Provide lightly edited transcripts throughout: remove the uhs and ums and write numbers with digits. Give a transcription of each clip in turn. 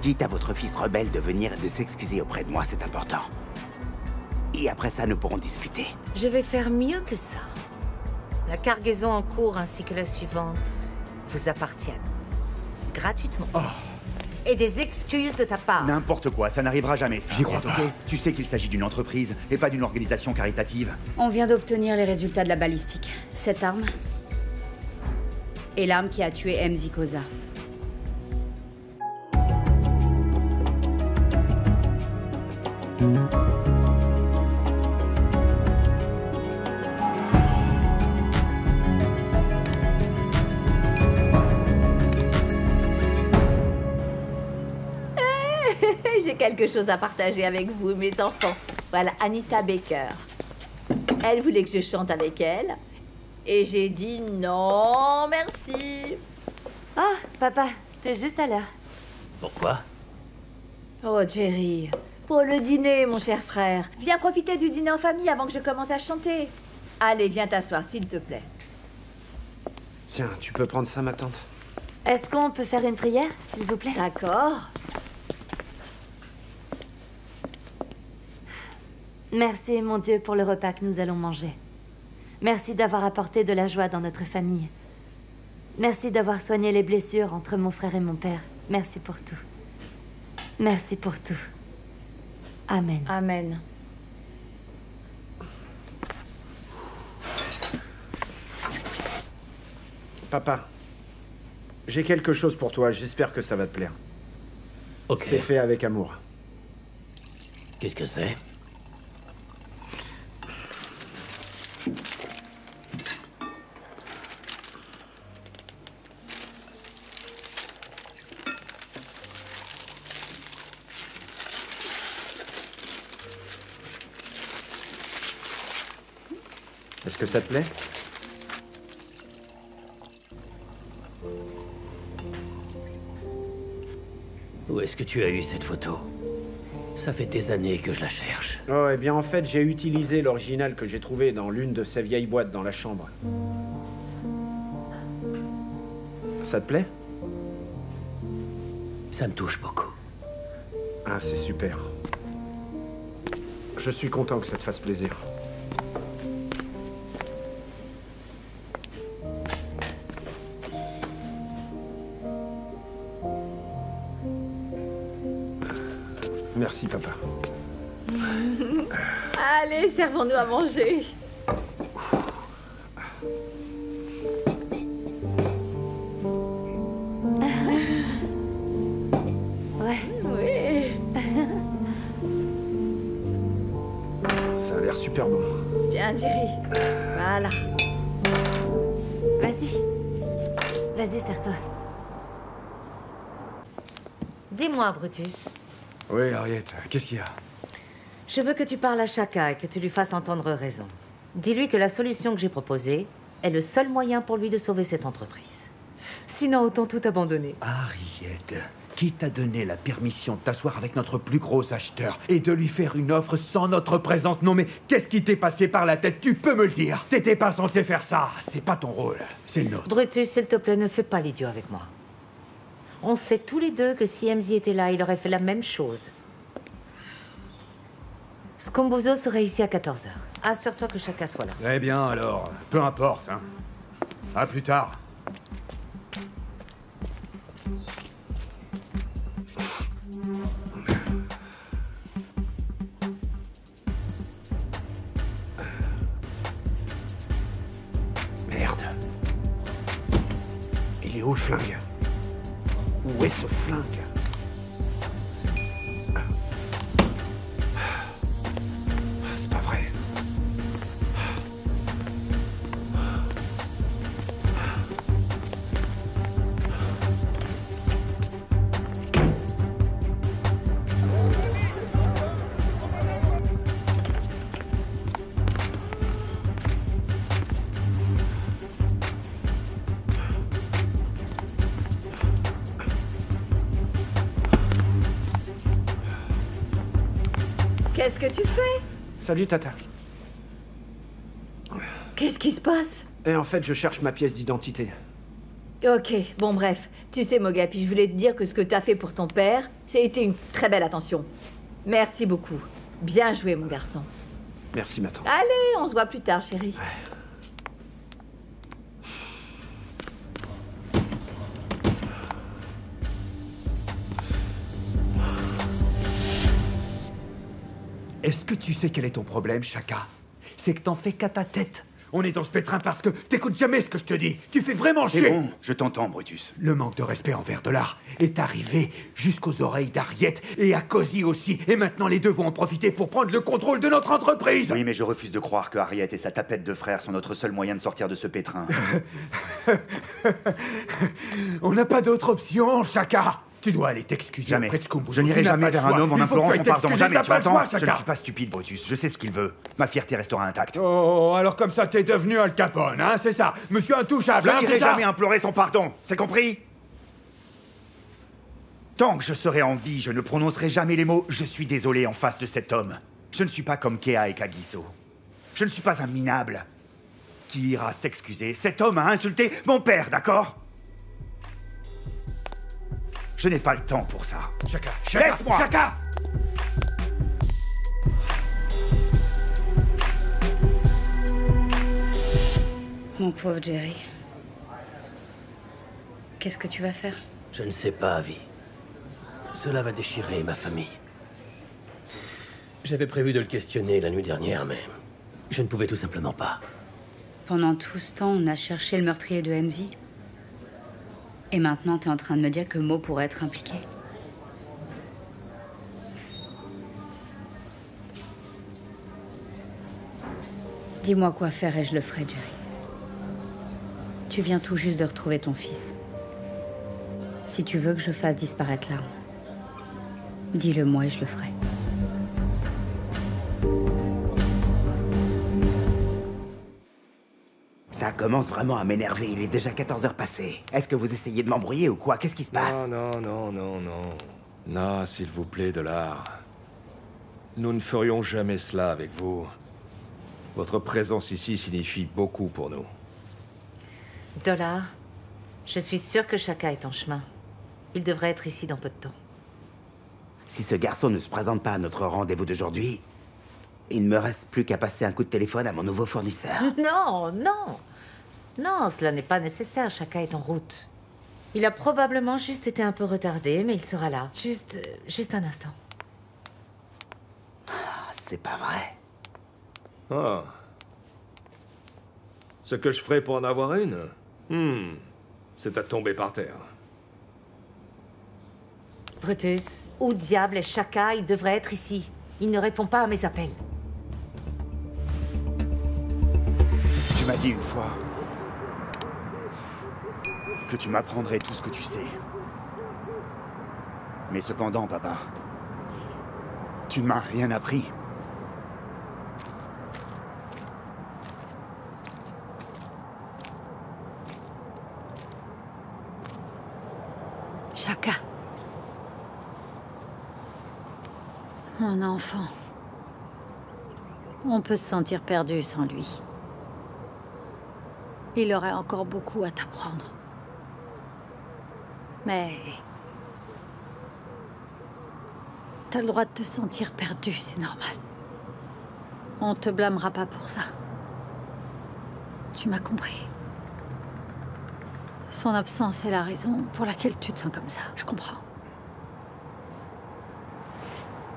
Dites à votre fils rebelle de venir et de s'excuser auprès de moi, c'est important. Et après ça, nous pourrons discuter. Je vais faire mieux que ça. La cargaison en cours ainsi que la suivante vous appartiennent. Gratuitement. Oh. Et des excuses de ta part. N'importe quoi, ça n'arrivera jamais, ça. J'y crois pas. Ok, tu sais qu'il s'agit d'une entreprise et pas d'une organisation caritative. On vient d'obtenir les résultats de la balistique. Cette arme est l'arme qui a tué MZ Koza. J'ai quelque chose à partager avec vous, mes enfants. Voilà, Anita Baker. Elle voulait que je chante avec elle. Et j'ai dit non, merci. Ah, papa, t'es juste à l'heure. Pourquoi? Oh, Jerry. Pour le dîner, mon cher frère. Viens profiter du dîner en famille avant que je commence à chanter. Allez, viens t'asseoir, s'il te plaît. Tiens, tu peux prendre ça, ma tante? Est-ce qu'on peut faire une prière, s'il vous plaît? D'accord. Merci, mon Dieu, pour le repas que nous allons manger. Merci d'avoir apporté de la joie dans notre famille. Merci d'avoir soigné les blessures entre mon frère et mon père. Merci pour tout. Merci pour tout. Amen. Amen. Papa, j'ai quelque chose pour toi. J'espère que ça va te plaire. Ok. C'est fait avec amour. Qu'est-ce que c'est? Est-ce que ça te plaît? Où est-ce que tu as eu cette photo? Ça fait des années que je la cherche. Oh, eh bien, en fait, j'ai utilisé l'original que j'ai trouvé dans l'une de ces vieilles boîtes dans la chambre. Ça te plaît? Ça me touche beaucoup. Ah, c'est super. Je suis content que ça te fasse plaisir. Merci, papa. Allez, servons-nous à manger. Ouais. Oui. Ça a l'air super bon. Tiens, Jerry. Voilà. Vas-y. Vas-y, serre-toi. Dis-moi, Brutus. Oui, Harriet, qu'est-ce qu'il y a? Je veux que tu parles à Shaka et que tu lui fasses entendre raison. Dis-lui que la solution que j'ai proposée est le seul moyen pour lui de sauver cette entreprise. Sinon, autant tout abandonner. Harriet, qui t'a donné la permission de t'asseoir avec notre plus gros acheteur et de lui faire une offre sans notre présence? Non mais qu'est-ce qui t'est passé par la tête? Tu peux me le dire. T'étais pas censé faire ça. C'est pas ton rôle, c'est le nôtre. Brutus, s'il te plaît, ne fais pas l'idiot avec moi. On sait tous les deux que si MZ était là, il aurait fait la même chose. Scombuzo serait ici à 14h. Assure-toi que Shaka soit là. Eh bien alors, peu importe, hein. À plus tard. Merde. Il est où le flingue? Où est ce flingue? C'est pas vrai. Qu'est-ce que tu fais? Salut, Tata. Qu'est-ce qui se passe? Et en fait, je cherche ma pièce d'identité. Ok, bon bref. Tu sais, Mogapi, je voulais te dire que ce que t'as fait pour ton père, ça a été une très belle attention. Merci beaucoup. Bien joué, mon garçon. Merci, ma tante. Allez, on se voit plus tard, chérie. Est-ce que tu sais quel est ton problème, Chaka? C'est que t'en fais qu'à ta tête. On est dans ce pétrin parce que t'écoutes jamais ce que je te dis. Tu fais vraiment chier. C'est bon, je t'entends, Brutus. Le manque de respect envers Dollar est arrivé jusqu'aux oreilles d'Harriet et à Cozy aussi. Et maintenant, les deux vont en profiter pour prendre le contrôle de notre entreprise. Oui, mais je refuse de croire que Harriet et sa tapette de frères sont notre seul moyen de sortir de ce pétrin. On n'a pas d'autre option, Chaka. Tu dois aller t'excuser Jamais. auprès de Skumbusu. Je n'irai Tu n'as jamais pas le vers un choix. homme en Il faut que implorant tu son ailles pardon. t'excuser, Jamais, t'as tu pas le entends? choix, Je ne Chaka. suis pas stupide, Brutus. Je sais ce qu'il veut. Ma fierté restera intacte. Oh, alors comme ça, t'es devenu Al Capone, hein, c'est ça? Monsieur intouchable, Je hein, n'irai c'est ça? jamais implorer son pardon, c'est compris? Tant que je serai en vie, je ne prononcerai jamais les mots « je suis désolé » en face de cet homme. Je ne suis pas comme Kea et Kagiso. Je ne suis pas un minable qui ira s'excuser. Cet homme a insulté mon père, d'accord? Je n'ai pas le temps pour ça. Chaka, Laisse-moi. Chaka! Mon pauvre Jerry. Qu'est-ce que tu vas faire? Je ne sais pas, Avi. Cela va déchirer ma famille. J'avais prévu de le questionner la nuit dernière, mais je ne pouvais tout simplement pas. Pendant tout ce temps, on a cherché le meurtrier de MZ. Et maintenant, t'es en train de me dire que Mo pourrait être impliqué. Dis-moi quoi faire et je le ferai, Jerry. Tu viens tout juste de retrouver ton fils. Si tu veux que je fasse disparaître l'arme, dis-le-moi et je le ferai. Ça commence vraiment à m'énerver, il est déjà 14 heures passées. Est-ce que vous essayez de m'embrouiller ou quoi? Qu'est-ce qui se passe? Non. Non, s'il vous plaît, Dollar. Nous ne ferions jamais cela avec vous. Votre présence ici signifie beaucoup pour nous. Dollar, je suis sûre que Chaka est en chemin. Il devrait être ici dans peu de temps. Si ce garçon ne se présente pas à notre rendez-vous d'aujourd'hui, il ne me reste plus qu'à passer un coup de téléphone à mon nouveau fournisseur. Non, cela n'est pas nécessaire. Chaka est en route. Il a probablement juste été un peu retardé, mais il sera là. Juste un instant. Ah, c'est pas vrai. Ah. Ce que je ferai pour en avoir une? C'est à tomber par terre. Brutus, où diable est Chaka? Il devrait être ici. Il ne répond pas à mes appels. Tu m'as dit une fois que tu m'apprendrais tout ce que tu sais. Mais cependant, papa, tu ne m'as rien appris. Chaka. Mon enfant. On peut se sentir perdu sans lui. Il aurait encore beaucoup à t'apprendre. Mais... t'as le droit de te sentir perdu, c'est normal. On te blâmera pas pour ça. Tu m'as compris. Son absence est la raison pour laquelle tu te sens comme ça. Je comprends.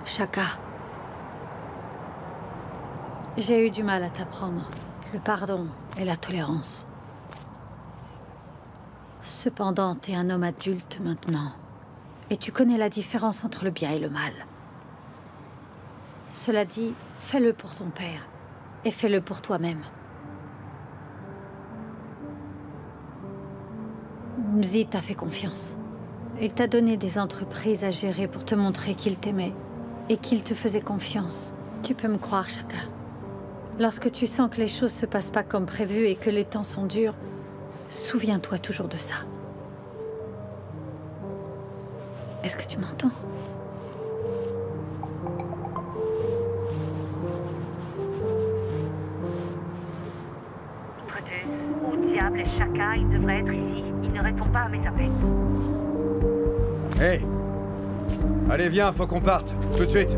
Chaka. J'ai eu du mal à t'apprendre. Le pardon et la tolérance. Cependant, t'es un homme adulte maintenant. Et tu connais la différence entre le bien et le mal. Cela dit, fais-le pour ton père. Et fais-le pour toi-même. Mzi t'a fait confiance. Il t'a donné des entreprises à gérer pour te montrer qu'il t'aimait. Et qu'il te faisait confiance. Tu peux me croire, Chaka. Lorsque tu sens que les choses se passent pas comme prévu et que les temps sont durs, souviens-toi toujours de ça. Est-ce que tu m'entends? Brutus, où diable est Chaka? Il devrait être ici. Il ne répond pas à mes appels. Hé! Allez, viens, faut qu'on parte. Tout de suite.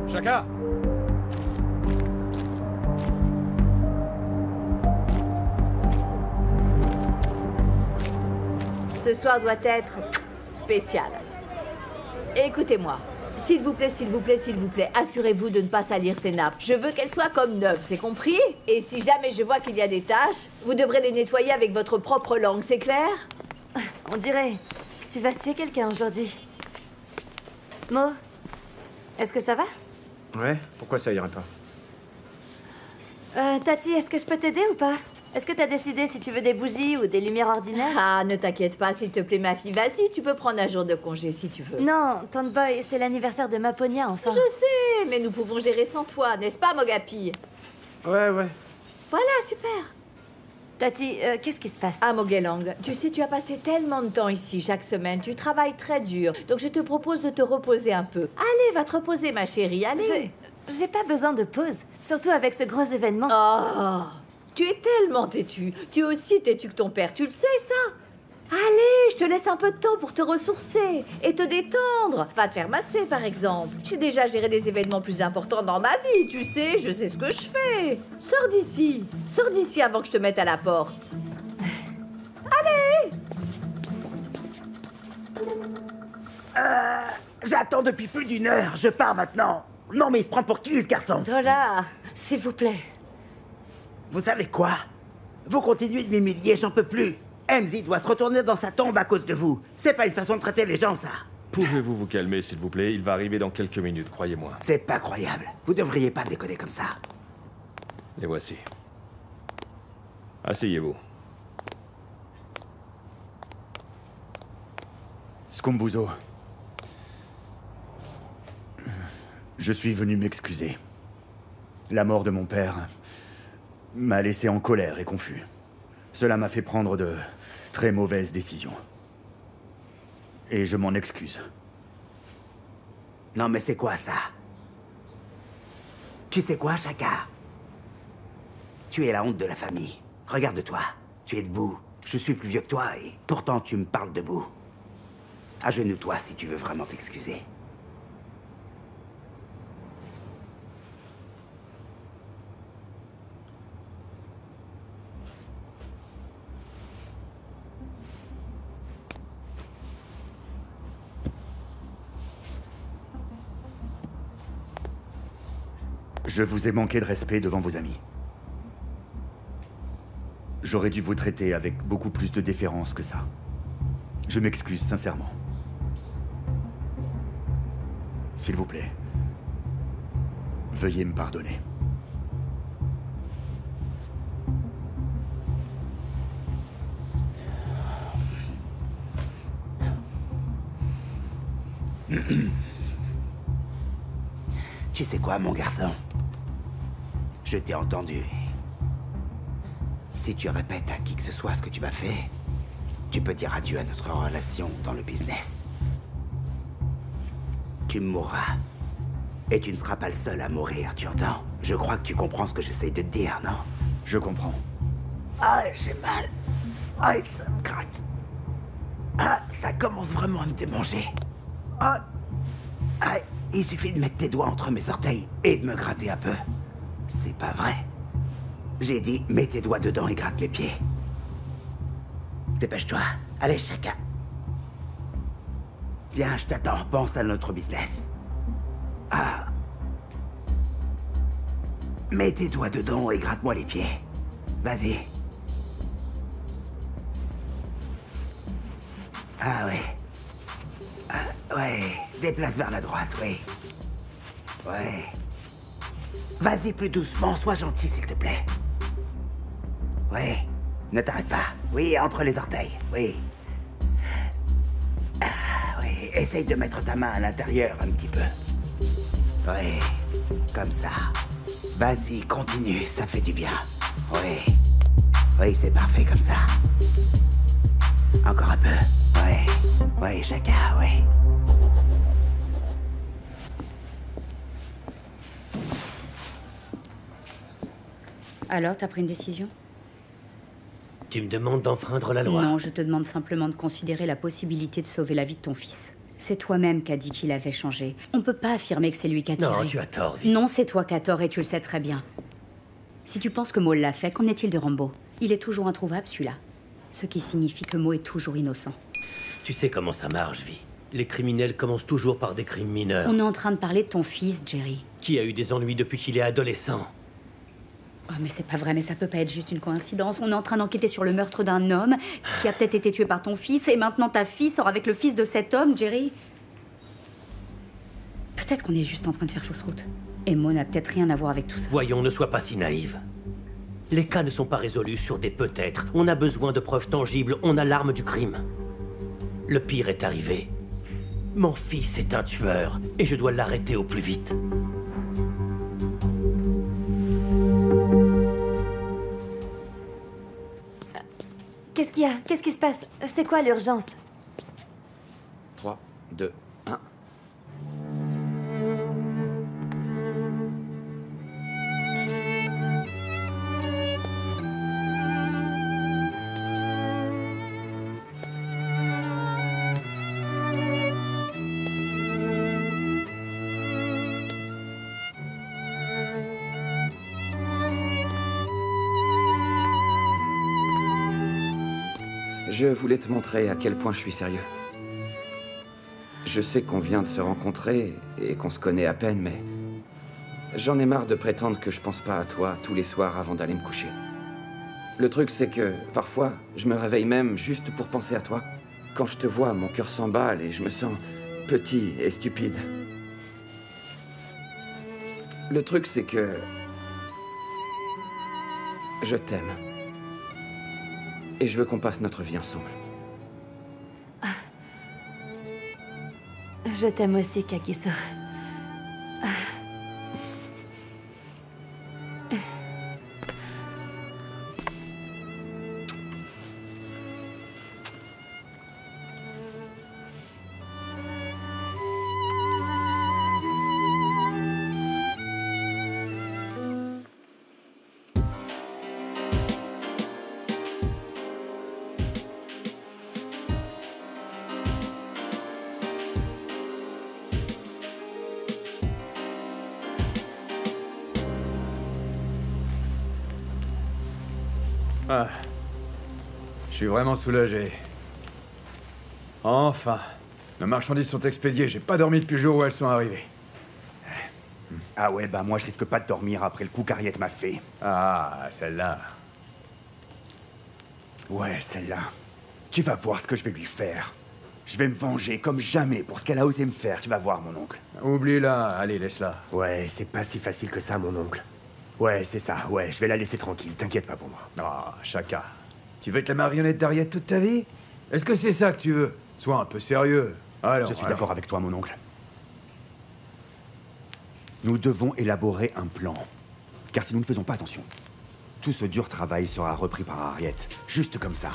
Chaka! Ce soir doit être spécial. Écoutez-moi. S'il vous plaît, s'il vous plaît, s'il vous plaît, assurez-vous de ne pas salir ces nappes. Je veux qu'elles soient comme neuves, c'est compris? Et si jamais je vois qu'il y a des taches, vous devrez les nettoyer avec votre propre langue, c'est clair? On dirait que tu vas tuer quelqu'un aujourd'hui. Mo, est-ce que ça va? Ouais, pourquoi ça irait pas? Tati, est-ce que je peux t'aider ou pas? Est-ce que t'as décidé si tu veux des bougies ou des lumières ordinaires? Ah, ne t'inquiète pas, s'il te plaît, ma fille. Vas-y, tu peux prendre un jour de congé si tu veux. Non, Tante Boy, c'est l'anniversaire de Maponia, enfin. Je sais, mais nous pouvons gérer sans toi, n'est-ce pas, Mogapi? Ouais, ouais. Voilà, super. Tati, qu'est-ce qui se passe? Ah, Mogelang, tu sais, tu as passé tellement de temps ici chaque semaine, tu travailles très dur, donc je te propose de te reposer un peu. Allez, va te reposer, ma chérie, allez. J'ai pas besoin de pause, surtout avec ce gros événement. Oh, tu es tellement têtu. Tu es aussi têtu que ton père, tu le sais, ça? Allez, je te laisse un peu de temps pour te ressourcer et te détendre. Va te faire masser, par exemple. J'ai déjà géré des événements plus importants dans ma vie, tu sais, je sais ce que je fais. Sors d'ici avant que je te mette à la porte. Allez! J'attends depuis plus d'1 heure, je pars maintenant. Non mais il se prend pour qui ce garçon? Tola, s'il vous plaît. Vous savez quoi? Vous continuez de m'humilier, j'en peux plus. MZ doit se retourner dans sa tombe à cause de vous. C'est pas une façon de traiter les gens, ça. Pouvez-vous vous calmer, s'il vous plaît? Il va arriver dans quelques minutes, croyez-moi. C'est pas croyable. Vous devriez pas déconner comme ça. Les voici. Asseyez-vous. Skombuzo. Je suis venu m'excuser. La mort de mon père m'a laissé en colère et confus. Cela m'a fait prendre de très mauvaises décisions. Et je m'en excuse. Non mais c'est quoi ça? Tu sais quoi, Chaka? Tu es la honte de la famille. Regarde-toi. Tu es debout. Je suis plus vieux que toi et pourtant tu me parles debout. Agenouille-toi si tu veux vraiment t'excuser. Je vous ai manqué de respect devant vos amis. J'aurais dû vous traiter avec beaucoup plus de déférence que ça. Je m'excuse sincèrement. S'il vous plaît, veuillez me pardonner. Tu sais quoi, mon garçon? Je t'ai entendu. Si tu répètes à qui que ce soit ce que tu m'as fait, tu peux dire adieu à notre relation dans le business. Tu mourras. Et tu ne seras pas le seul à mourir, tu entends? Je crois que tu comprends ce que j'essaye de te dire, non? Je comprends. Ah, j'ai mal. Ah, ça me gratte. Ah, ça commence vraiment à me démanger. Ah, il suffit de mettre tes doigts entre mes orteils et de me gratter un peu. C'est pas vrai. J'ai dit, mets tes doigts dedans et gratte mes pieds. Dépêche-toi. Allez, Chaka. Viens, je t'attends. Pense à notre business. Ah. Mets tes doigts dedans et gratte-moi les pieds. Vas-y. Ah ouais. Ah, ouais. Déplace vers la droite, oui. Ouais. Vas-y plus doucement, sois gentil s'il te plaît. Oui, ne t'arrête pas. Oui, entre les orteils, oui. Ah, oui, essaye de mettre ta main à l'intérieur un petit peu. Oui, comme ça. Vas-y, continue, ça fait du bien. Oui. Oui, c'est parfait comme ça. Encore un peu. Oui. Oui, Chaka, oui. Alors, t'as pris une décision? Tu me demandes d'enfreindre la loi? Non, je te demande simplement de considérer la possibilité de sauver la vie de ton fils. C'est toi-même qui as dit qu'il avait changé. On peut pas affirmer que c'est lui qui a tiré. Non, tu as tort, Vi. Non, c'est toi qui as tort et tu le sais très bien. Si tu penses que Maul l'a fait, qu'en est-il de Rambo? Il est toujours introuvable, celui-là. Ce qui signifie que Mo est toujours innocent. Tu sais comment ça marche, Vi. Les criminels commencent toujours par des crimes mineurs. On est en train de parler de ton fils, Jerry. Qui a eu des ennuis depuis qu'il est adolescent? Oh, mais c'est pas vrai, mais ça peut pas être juste une coïncidence. On est en train d'enquêter sur le meurtre d'un homme qui a peut-être été tué par ton fils, et maintenant ta fille sort avec le fils de cet homme, Jerry. Peut-être qu'on est juste en train de faire fausse route. Et Mo n'a peut-être rien à voir avec tout ça. Voyons, ne sois pas si naïve. Les cas ne sont pas résolus sur des peut-être. On a besoin de preuves tangibles, on a l'arme du crime. Le pire est arrivé. Mon fils est un tueur, et je dois l'arrêter au plus vite. Qu'est-ce qu'il y a? Qu'est-ce qui se passe? C'est quoi l'urgence? 3, 2, 1. Je voulais te montrer à quel point je suis sérieux. Je sais qu'on vient de se rencontrer et qu'on se connaît à peine, mais j'en ai marre de prétendre que je pense pas à toi tous les soirs avant d'aller me coucher. Le truc, c'est que parfois, je me réveille même juste pour penser à toi. Quand je te vois, mon cœur s'emballe et je me sens petit et stupide. Le truc, c'est que je t'aime. Et je veux qu'on passe notre vie ensemble. Je t'aime aussi, Kagiso. Ah. Je suis vraiment soulagé. Enfin. Nos marchandises sont expédiées. J'ai pas dormi depuis le jour où elles sont arrivées. Ah ouais, bah moi je risque pas de dormir après le coup qu'Ariette m'a fait. Ah, celle-là. Ouais, celle-là. Tu vas voir ce que je vais lui faire. Je vais me venger comme jamais pour ce qu'elle a osé me faire, tu vas voir, mon oncle. Oublie-la, allez, laisse-la. Ouais, c'est pas si facile que ça, mon oncle. Ouais, c'est ça, ouais, je vais la laisser tranquille, t'inquiète pas pour moi. Ah, Chaka. Tu veux être la marionnette d'Ariette toute ta vie? Est-ce que c'est ça que tu veux? Sois un peu sérieux. Alors, je suis d'accord avec toi, mon oncle. Nous devons élaborer un plan. Car si nous ne faisons pas attention, tout ce dur travail sera repris par Ariette. Juste comme ça.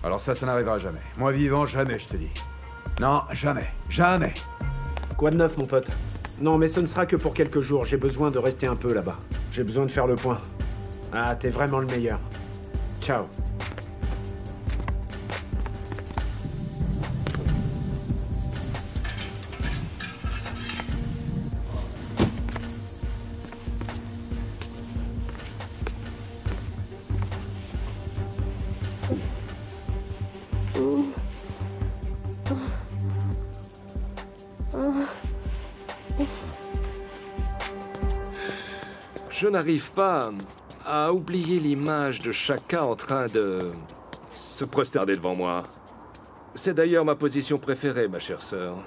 Alors ça n'arrivera jamais. Moi vivant, jamais, je te dis. Non, jamais. Jamais. Quoi de neuf, mon pote? Non, mais ce ne sera que pour quelques jours. J'ai besoin de rester un peu là-bas. J'ai besoin de faire le point. Ah, t'es vraiment le meilleur. Ciao. Je n'arrive pas à oublier l'image de Chaka en train de se prosterner devant moi. C'est d'ailleurs ma position préférée, ma chère sœur.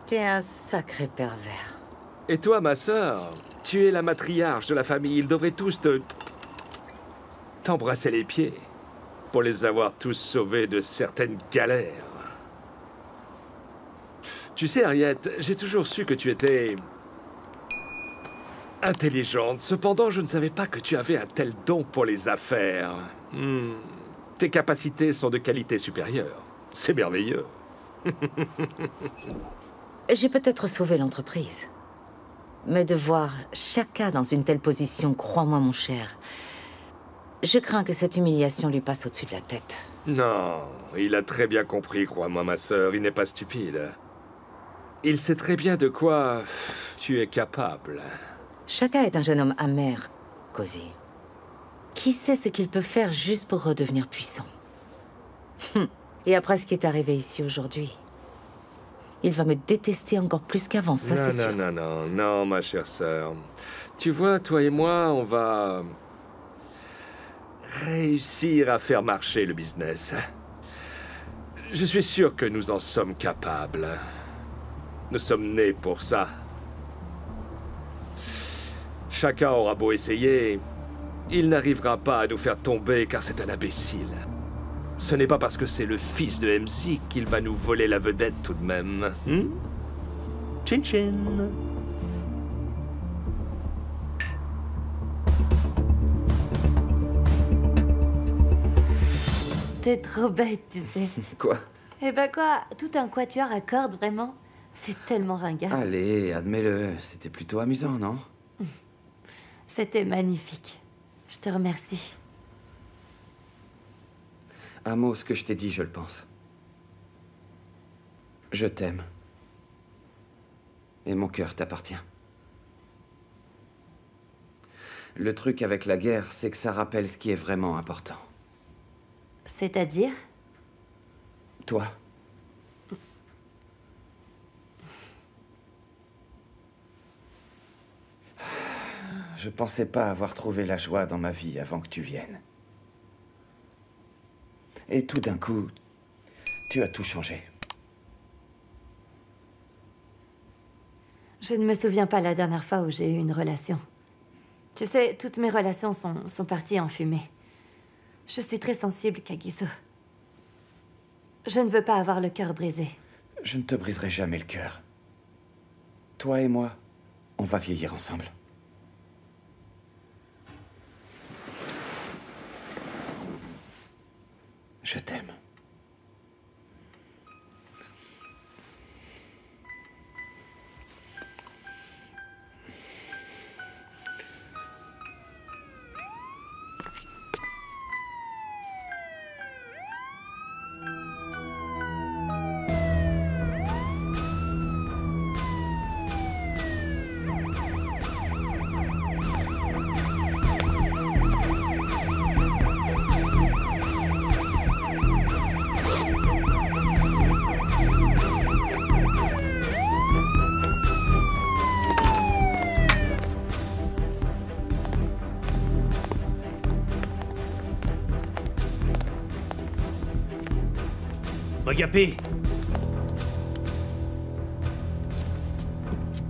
T'es un sacré pervers. Et toi, ma sœur, tu es la matriarche de la famille. Ils devraient tous t'embrasser les pieds pour les avoir tous sauvés de certaines galères. Tu sais, Ariette, j'ai toujours su que tu étais intelligente. Cependant, je ne savais pas que tu avais un tel don pour les affaires. Tes capacités sont de qualité supérieure. C'est merveilleux. J'ai peut-être sauvé l'entreprise. Mais de voir Chaka dans une telle position, crois-moi, mon cher, Je crains que cette humiliation lui passe au-dessus de la tête. Non, il a très bien compris, crois-moi, ma sœur, il n'est pas stupide. Il sait très bien de quoi tu es capable. Shaka est un jeune homme amer, Cozy. Qui sait ce qu'il peut faire juste pour redevenir puissant? Et après ce qui est arrivé ici aujourd'hui, il va me détester encore plus qu'avant, ça c'est sûr. Non, ma chère sœur. Tu vois, toi et moi, on va réussir à faire marcher le business. Je suis sûr que nous en sommes capables. Nous sommes nés pour ça. Chacun aura beau essayer, il n'arrivera pas à nous faire tomber car c'est un imbécile. Ce n'est pas parce que c'est le fils de MC qu'il va nous voler la vedette tout de même. Chin chin. T'es trop bête, tu sais. Quoi? Eh ben quoi, tout un quatuor à cordes, vraiment? C'est tellement ringard. Allez, admets-le, c'était plutôt amusant, non? C'était magnifique. Je te remercie. Amo, ce que je t'ai dit, je le pense. Je t'aime. Et mon cœur t'appartient. Le truc avec la guerre, c'est que ça rappelle ce qui est vraiment important. C'est-à-dire? Toi. Je pensais pas avoir trouvé la joie dans ma vie avant que tu viennes. Et tout d'un coup, tu as tout changé. Je ne me souviens pas la dernière fois où j'ai eu une relation. Tu sais, toutes mes relations sont parties en fumée. Je suis très sensible, Kagiso. Je ne veux pas avoir le cœur brisé. Je ne te briserai jamais le cœur. Toi et moi, on va vieillir ensemble. Je t'aime. Mogapi!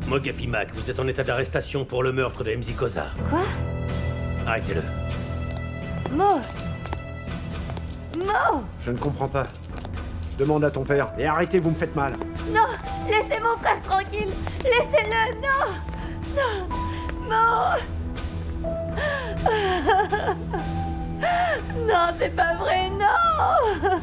Mogapi Mac, vous êtes en état d'arrestation pour le meurtre de MZ Koza. Quoi? Arrêtez-le. Mo! Je ne comprends pas. Demande à ton père. Et arrêtez, vous me faites mal. Non! Laissez mon frère tranquille! Laissez-le! Non! Non! Non, c'est pas vrai, non!